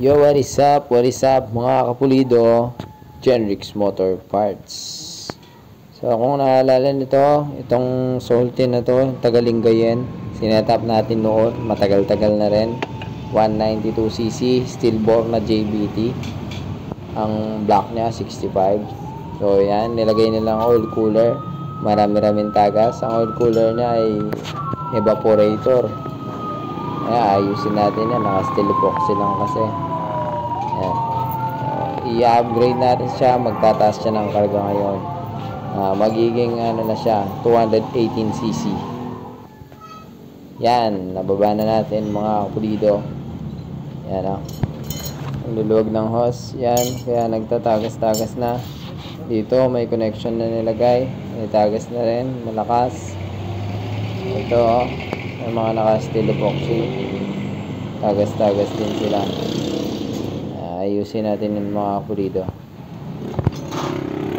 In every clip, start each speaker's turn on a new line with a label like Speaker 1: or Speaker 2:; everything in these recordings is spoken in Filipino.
Speaker 1: Yo, what is up? What is up mga kapulido? Genrix Motor Parts. So kung naalala nito, itong Sultan na to, Tagalingayen, sinetap natin noon, matagal-tagal na rin. 192cc, steel bore na JBT. Ang block niya 65. So yan, nilagay nilang oil cooler. Marami-raming tagas. Ang oil cooler niya ay evaporator. Ayusin natin yan, naka-steel epoxy lang kasi. Ayan. I-upgrade natin siya, magtataas siya ng karga ngayon. Magiging ano na siya, 218cc. Yan, nababa na natin mga pulido. Yan ang luluwag ng hose. Yan, kaya nagtatagas-tagas na. Dito may connection na nilagay. May tagas na rin, malakas. Ito yung mga naka-steel epoxy. Tagas-tagas din sila. Ayusin natin yung mga pulido.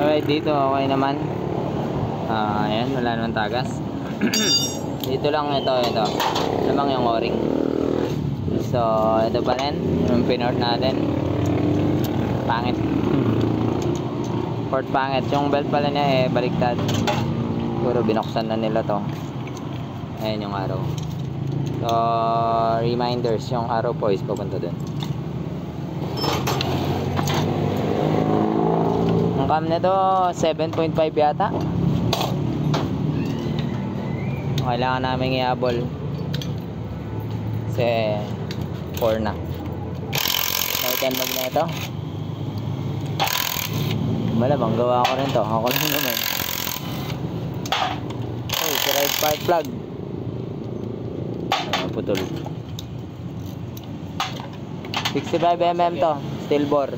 Speaker 1: Alright, dito okay naman. Ayan, wala naman tagas. Dito lang ito. Lamang yung o-ring. So, ito pa rin yung pinort natin. Pangit. Port pangit. Yung belt pala niya baliktad. Siguro binuksan na nila to. Ayan yung arrow. So, reminders, yung arrow po is papunta dun. Ang cam nito 7.5 yata. Kailangan namin i-habol kasi 4 na. Right mag na ito. Malamang gawa ko rin to. Ako lang naman. Oh, si right spark plug putol. 65mm to, steel bore.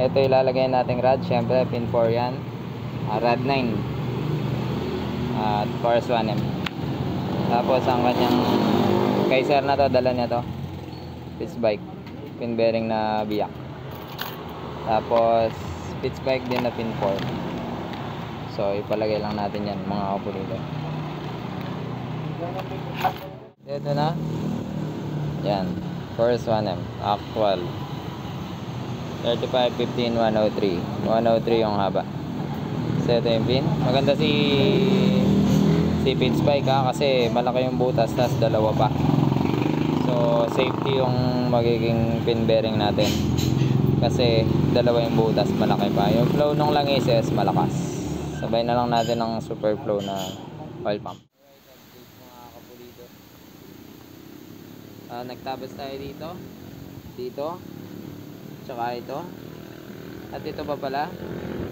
Speaker 1: Ito ilalagay nating rod, syempre pin 4 yan. Rod 9 at course 1M. Tapos ang kanyang Kaiser na to, dala niya to pitch bike, pin bearing na biyak. Tapos pitch bike din na pin 4. So ipalagay lang natin yan mga kapulido. Dito na yan, first 1M actual 35, 15, 103 103 yung haba. So ito yung pin. Maganda si pitch bike kasi malaki yung butas, tas dalawa pa. So safety yung magiging pin bearing natin kasi dalawa yung butas, malaki pa. Yung flow nung langises malakas. Sabay na lang natin ng super flow na oil pump. Mga kapulido, nagtabas tayo dito tsaka ito, at ito pa pala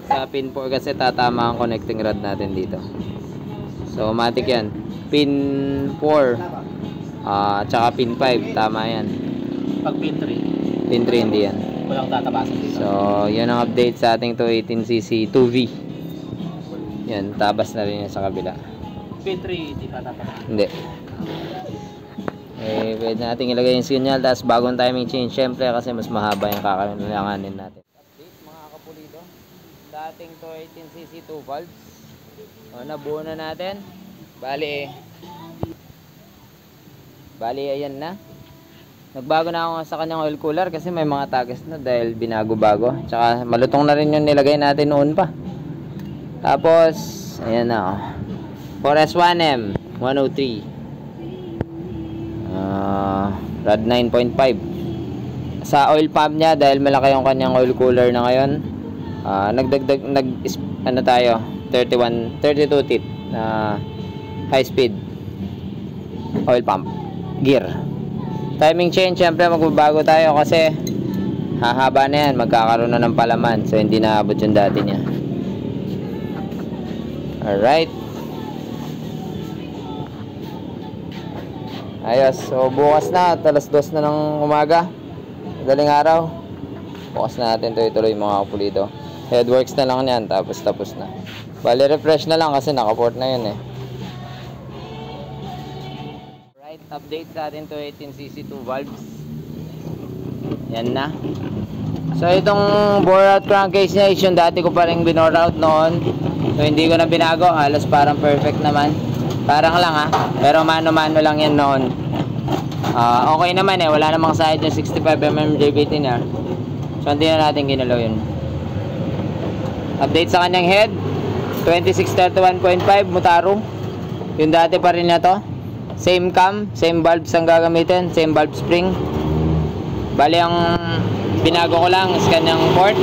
Speaker 1: sa pin 4 kasi tatama ang connecting rod natin dito. So automatic yan, pin 4 tsaka pin 5 tama yan.
Speaker 2: Pag pin 3
Speaker 1: hindi yan,
Speaker 2: walang tatabasan dito.
Speaker 1: So yan ang update sa ating 218cc 2V. Yan, tabas na rin yan sa kabila.
Speaker 2: Pin 3 hindi pa tatabasan.
Speaker 1: Hindi. Pwede natin ilagay yung signal, tapos bagong timing change syempre kasi mas mahaba yung kakailanganin natin. Update mga kapulido sa ating 218cc 2 valves. Nabuo na natin. Bali ayan na. Nagbago na ako sa kanyang oil cooler kasi may mga tagas na dahil binago-bago. Tsaka malutong na rin yung nilagay natin noon pa. Tapos ayan na, 4S1M 103 rod 9.5 sa oil pump niya dahil malaki yung kanyang oil cooler na ngayon. Tayo 32 teeth na high speed oil pump gear. Timing change syempre magbabago tayo kasi hahaba na yan, magkakaroon na ng palaman, so hindi na abot yung dati niya. Alright, ayos. So bukas na, alas 2 na ng umaga, madaling araw, bukas na natin ituloy mga kapulido. Headworks na lang yan, tapos na. Bali refresh na lang kasi nakaport na yun Right, update sa atin 218cc 2 valves. Yan na. So itong bore out crankcase niya yung dati ko pa rin binore out noon. So hindi ko na binago, halos parang perfect naman. Parang lang ha. Pero mano-mano lang yan noon. Okay naman eh. Wala namang side yung 65mm JBT niya. So hindi na natin ginalaw yun. Update sa kanyang head. 2631.5 Motaro. Yung dati pa rin na to. Same cam, same valves ang gagamitin, same valve spring. Bali ang binago ko lang is kanyang port.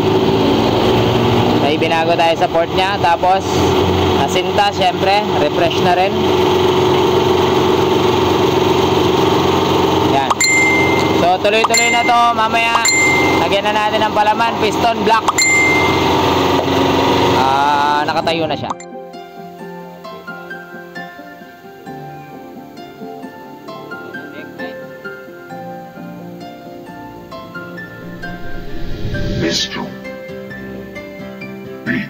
Speaker 1: May binago tayo sa port niya. Tapos nasinta syempre, refresh na rin. Yan. So tuloy-tuloy na to. Mamaya lagyan na natin ng palaman, piston block. Nakatayo na siya.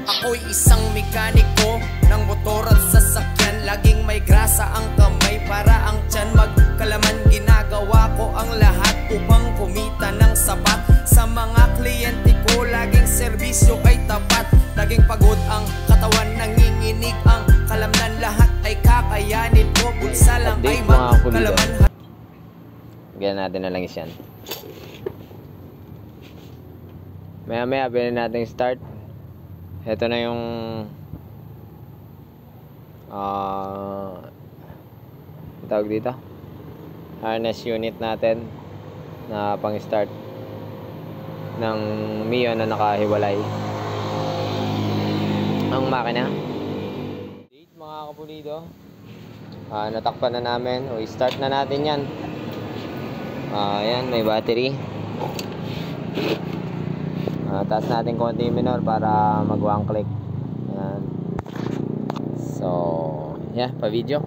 Speaker 3: Ako'y isang mekaniko ng motor at sasakyan. Laging may grasa ang kamay para ang tiyan magkalaman. Ginagawa ko ang lahat upang kumita ng sapat. Sa mga kliyente ko laging serbisyo ay tapat. Laging pagod ang katawan, nanginginig ang kalamnan. Lahat ay kakayanin ko, bulsa lang ay magkalaman.
Speaker 1: Bigyan natin na lang yan. Maya bilhin natin start. Ito na yung tawag dito, harness unit natin na pang start ng Mio na nakahiwalay ang makina. Mga kapulido, natakpan na namin. O start na natin yan. Ayan, may battery. Taas natin konti yung minor para mag one click. Ayan. So yeah, pa video.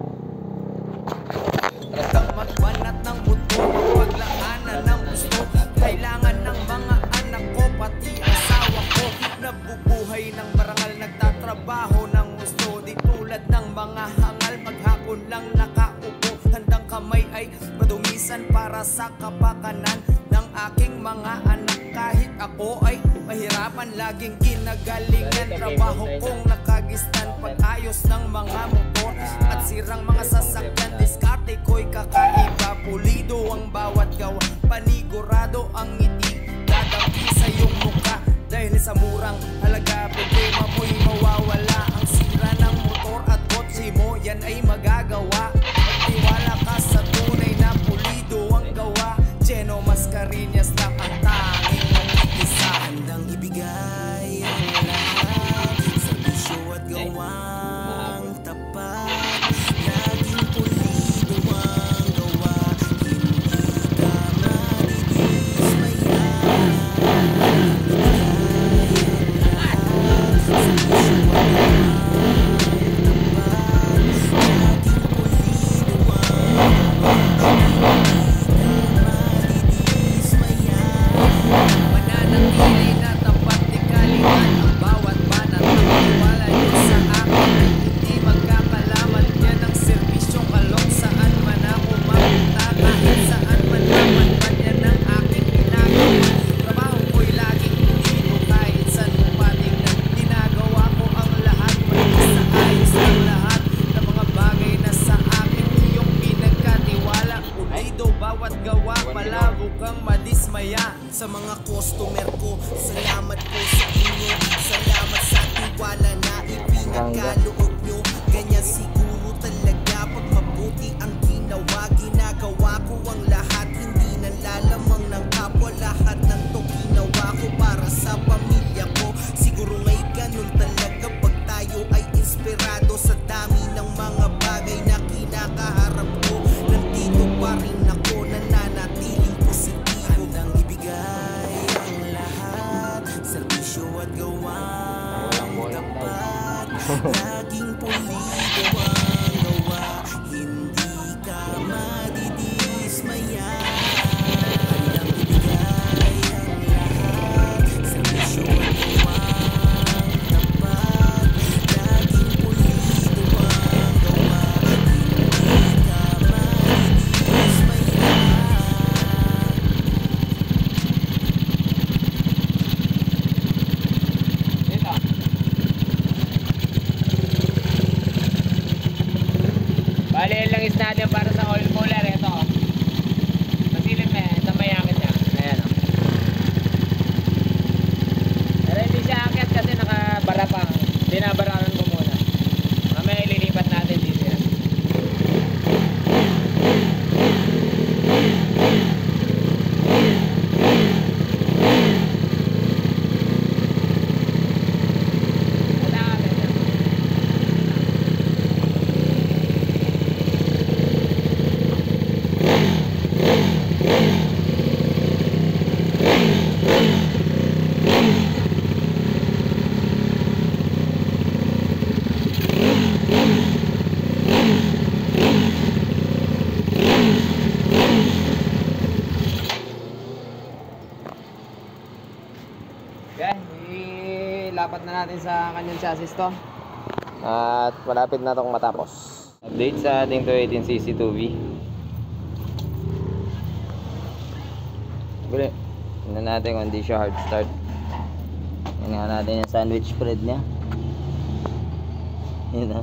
Speaker 3: Magbanat ng buto, paglaanan ng gusto. Kailangan ng mga anak ko, pati asawa ko. Nabubuhay ng marangal, nagtatrabaho ng gusto. Di tulad ng mga hangal, maghapon lang nakaupo. Handang kamay ay madumisan para sa kapakanan ng aking mga anak. Kahit ako ay mahirapan, laging ginagalingan. Trabaho kong nakagistan, pag-ayos ng mga motor at sirang mga sasakyan. Diskarte ko'y kakaiba, pulido ang bawat gawa. Panigurado ang ngiti, dadangki sa iyong mukha. Dahil sa murang halaga, problema mo'y mawawala. Ang sira ng motor at kotse mo, yan ay magagawa. Magtiwala ka sa tunay na pulido ang gawa. Geno Mascareñas lang ang tanging isa. Handang ibigay ang lahat, serbisyo at gawang tapat. Laging pulido ang gawa, hindi ka madidismaya. Mananatili na tapat ni kalingan ang bawat banat ng tiwala niyo sa akin. Hindi magkakalamat yan ang serbisyong kalong saan man ako mapunta. Kahit saan man naman man yan ang aking ginagawa. Trabaho ko'y laging dito kahit saan mo patingnan. Ginagawa ko ang lahat, maging sa ayos ng lahat ng mga bagay na sa akin iyong pinagkatiwala. Pulido bawat gawa, palabo kang madismaya. Sa mga customer ko, salamat po sa inyo. Salamat sa tiwala na ipinagkaloob nyo. Ganyan siguro talaga pag mabuti ang ginawa. Ginagawa ko ang lahat, hindi nalalamang ng kapwa. Lahat ng to ginawa ko para sa pamilya ko. Siguro ngay ganun talaga pag tayo ay inspirado sa dami ng mga bagay na kinakaharap ko. Nandito pa rin ako, nananatiling positibo. Handang ibigay ang lahat, serbisyo at gawang tapat. Laging pulido ang
Speaker 1: Bali, yung langis natin para sa oil cooler. Ito. Masilip na yan. Ito may akit niya. Ayan o. Pero hindi siya akit kasi nakabara pa. Binabararan ko muna. Mamaya ililipat natin dito yan. Okay, ilapat na natin sa kanyang chassis to. At malapit na itong matapos. Update sa ating 218cc 2V. Bili. Tingnan natin kung hindi siya hard start. Tingnan natin yung sandwich spread niya. Yun na.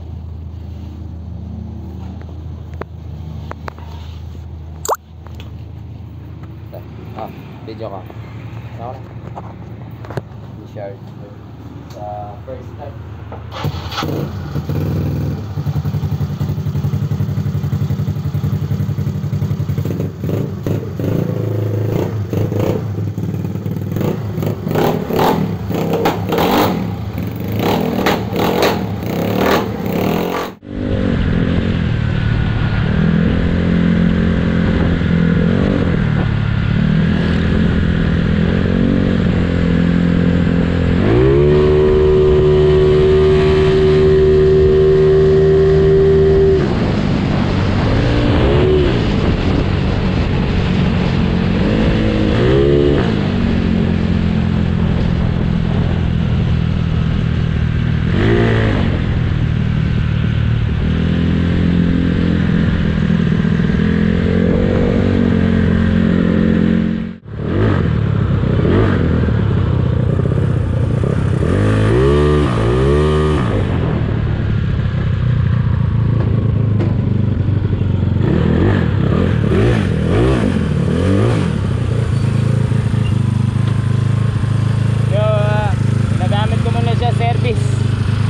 Speaker 1: Video ka. Ako na. Shard sa first start.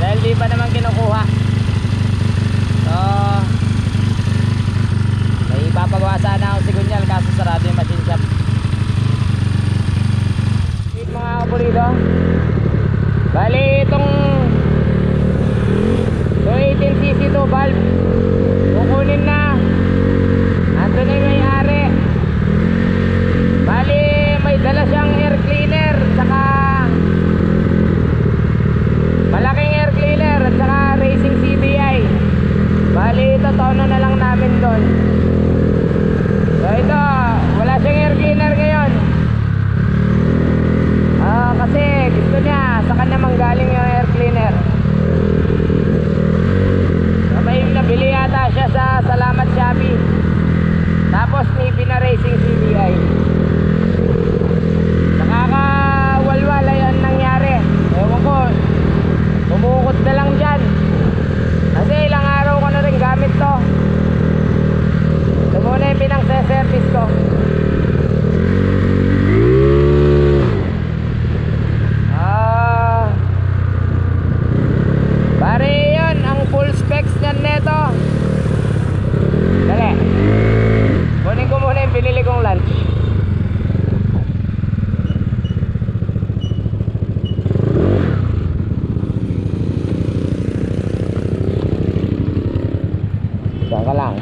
Speaker 1: Dahil di pa naman kinukuha. So may ipapagawa sana ako sigunyal kaso sarado yung machine shop. Mga kapulido, bali itong 218cc to valve kukunin na. Ando na yung may-ari. Bali may dala siyang air cleaner saka malaking air cleaner at saka racing CBI. Bali ito tono na lang namin doon. So ito wala siyang air cleaner ngayon. Kasi gusto niya sa kanya manggaling yung air cleaner. So may nabili yata siya sa Salamat Shopee. Tapos nipi na racing CBI. Nakakawalwala yan nangyari. Ewan ko, umukot na lang dyan. Kasi ilang araw ko na rin gamit to. Ito muna yung pinang-service ko. Pare yun, ang full specs nyan neto. Dali, kunin ko muna yung binili kong lunch. Saan ka lang?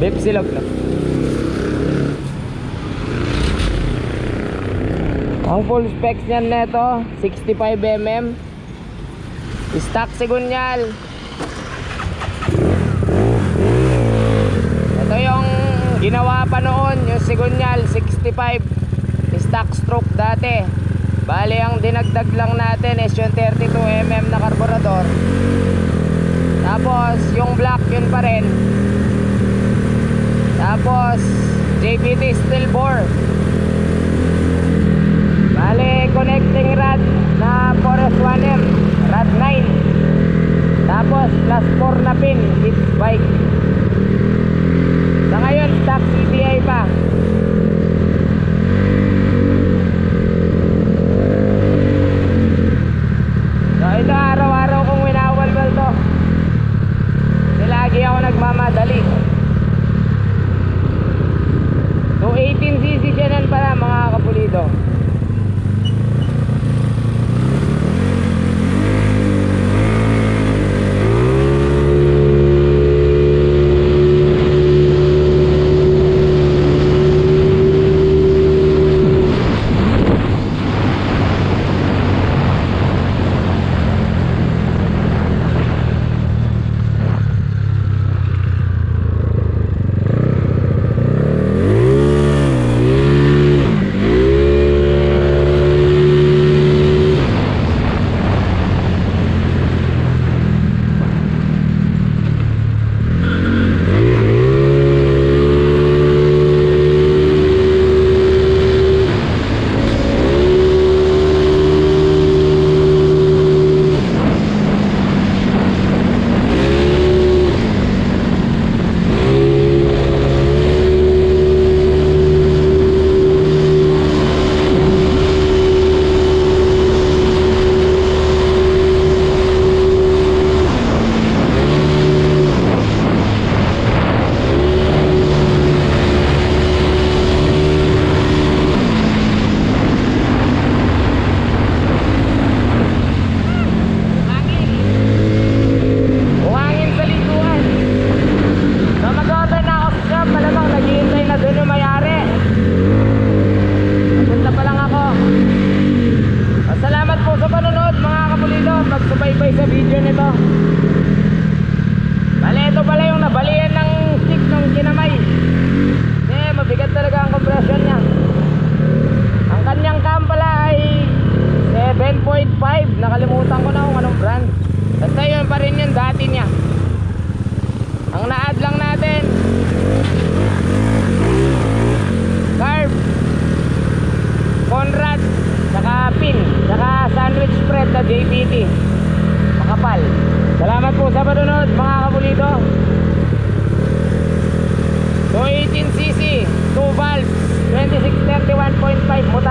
Speaker 1: Beef silog na. Ang full specs nyan neto 65mm stock sigunyal. Ito yung ginawa pa noon, yung sigunyal 65 stock stroke dati. Bali ang dinagdag lang natin is yung 32mm na karburador. Tapos yung black yun pa rin. Tapos JPT steel bore. Bali connecting rod na Forest 1M, rod 9. Tapos plus 4 na pin, kids bike. Sa ngayon, stock CBI pa. So ito, araw-araw kong winawalwal to. Kasi lagi ako nagmamadali. So 18cc siya nan pala mga kapulido. Magsubaybay sa video nito. Bale, ito pala yung nabalian ng stick ng kinamay. Mabigat talaga ang compression niya. Ang kanyang cam pala ay 7.5. Nakalimutan ko na kung anong brand. Basta yun pa rin yung dati niya. Ang na-add lang natin carb, Conrad, saka pin, saka sandwich spread na JBT makapal. Salamat po sa panunod mga kapulido. So 18cc 2 valves 2631.5 motor.